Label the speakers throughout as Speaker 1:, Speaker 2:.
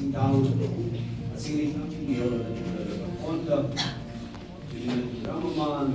Speaker 1: kasing tao na to, kasing ang Piliyo na nagkontak, pinag-dramaman,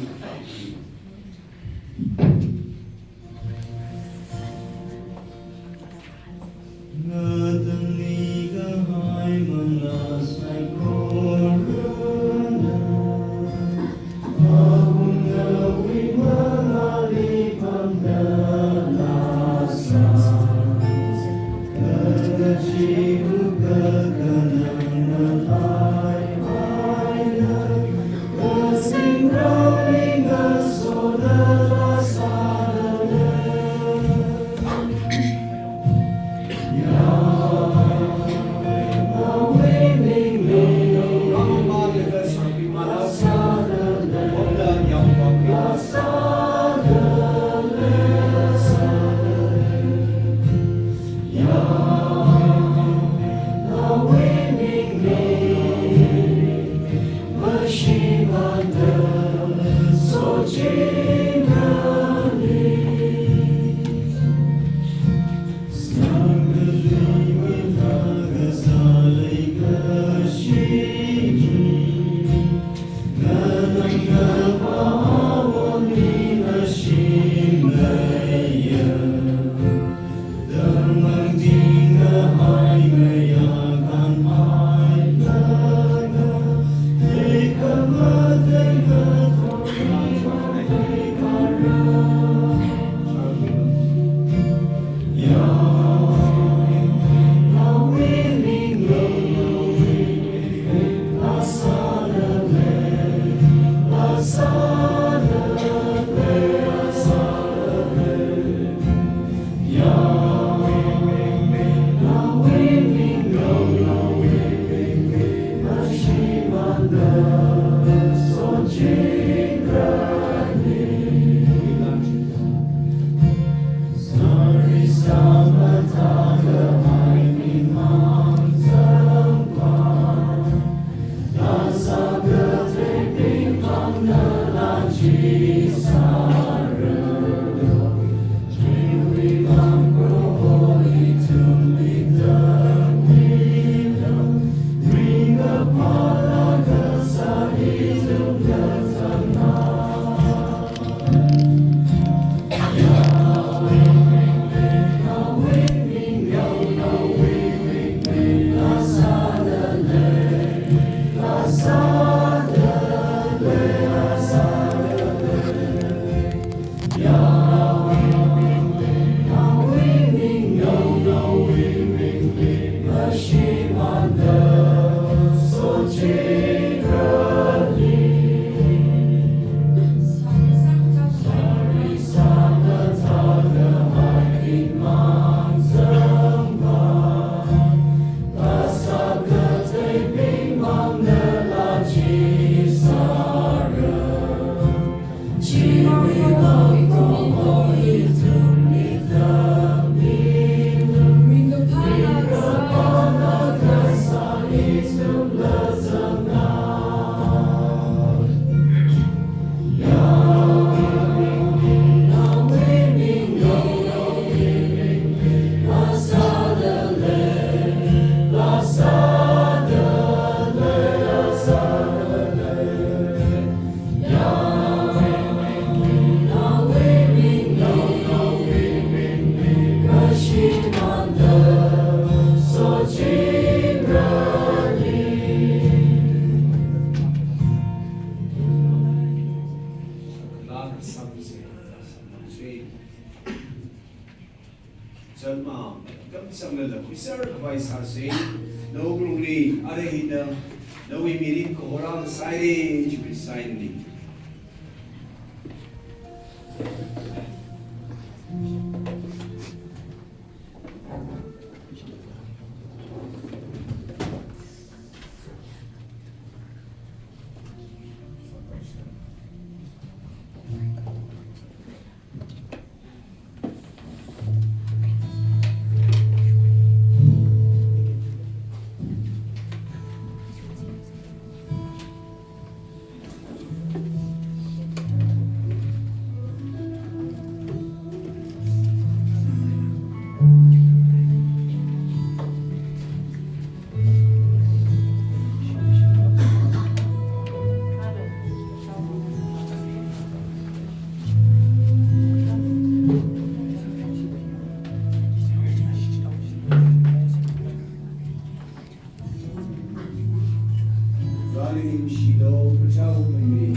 Speaker 1: Him Shido Pachao Baby.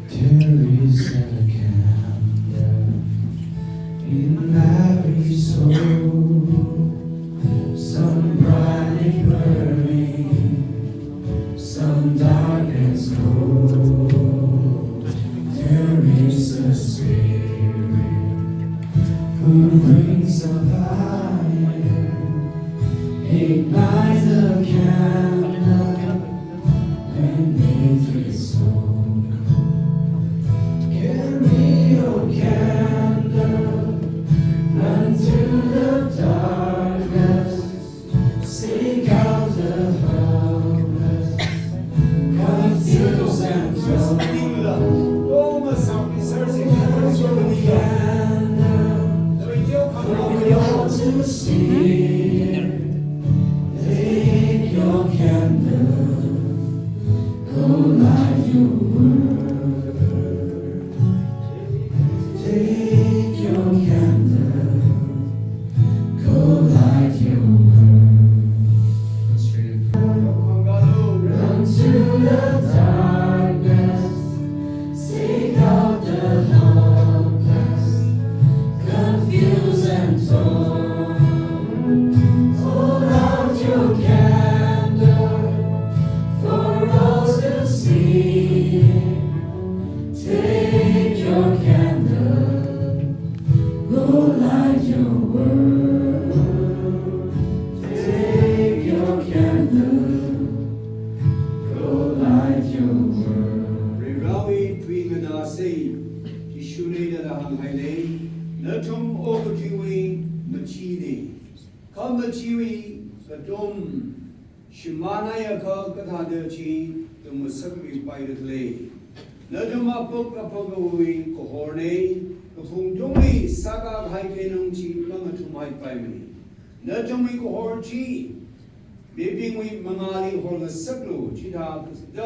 Speaker 2: There is a candle in every soul, some brightly burning, some dark and cold. There is a spirit who brings a fire, ignites a candle and makes it so. Carry your candle unto the darkness, seek out the helpless, confused and torn. For all to see, take your candle, go light your word. Take your candle, go light your word. Run to the darkness, seek out the helpless, confused and torn. Hold out your candle for all to see. Take your candle, go light your world. Take your candle, go light your world.
Speaker 1: Regawi Twigana say, Tishuni da Hanghai, Natum Okutiwi, Machidi. Come the Chiwi, the Dom, Shimana Yaka Katadachi, the Musaki by the clay. Naduma Pok Apogawi, Kohorne, the Fungdumi, Saga Haikenumchi, Lamatumai Primary. Nadumi Kohorchi, maybe we Mangali or the Saklu, Chita, the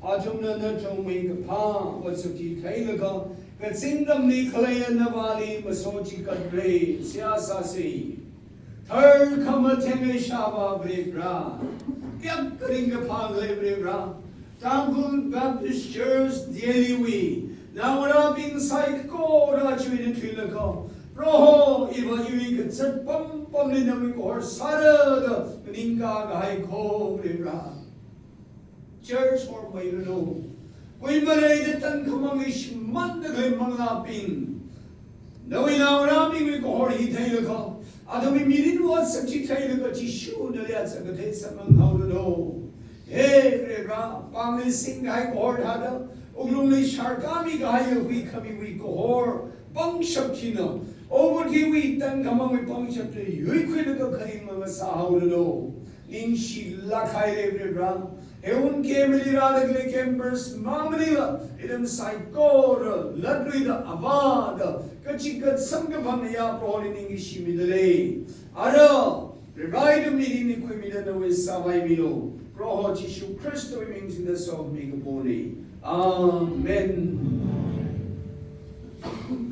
Speaker 1: Atumna Natumi, Pa, what's a tea Kailaka, but Singdom Nikolay and Navali, Masochi Kadre, Siasasi. Third come a Teme Shava Brebra, Yakring upon Lebrebra. Tangul Baptist Church daily now rapping side ko rachwin tilaka proho iba yuik set pam pam ni nami ko sara ninga gai ko rebra church or may no koi malay de tan khamang ish man de gai manglaping nawi now rapping we ko hi tilaka adami mirin wat sakchi tilaka chi shu na ya sakate samang how to know. Hey, Rebra, Pamli Singh Gai Kohor Hada, Uglumli Sharkami Gai, we coming we Kohor, Bang Shapkino, over Tiwi, then come on with Bang Shapki, you quit the Karim Masahaudo, in she Lakai Rebra, Eun came with the Radically Campers, Mamanila, Idem Saikor, Ladrida, Avada, Kachikat Sangapamaya, Paul in English Midale, Ada, revive me in equipment with Savai Milo. Roho Jishu Christo means in the song Megaponi. Amen.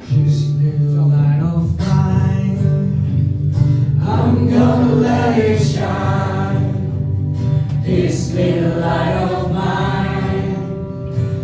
Speaker 2: This little light of mine, I'm gonna let it shine. This little light of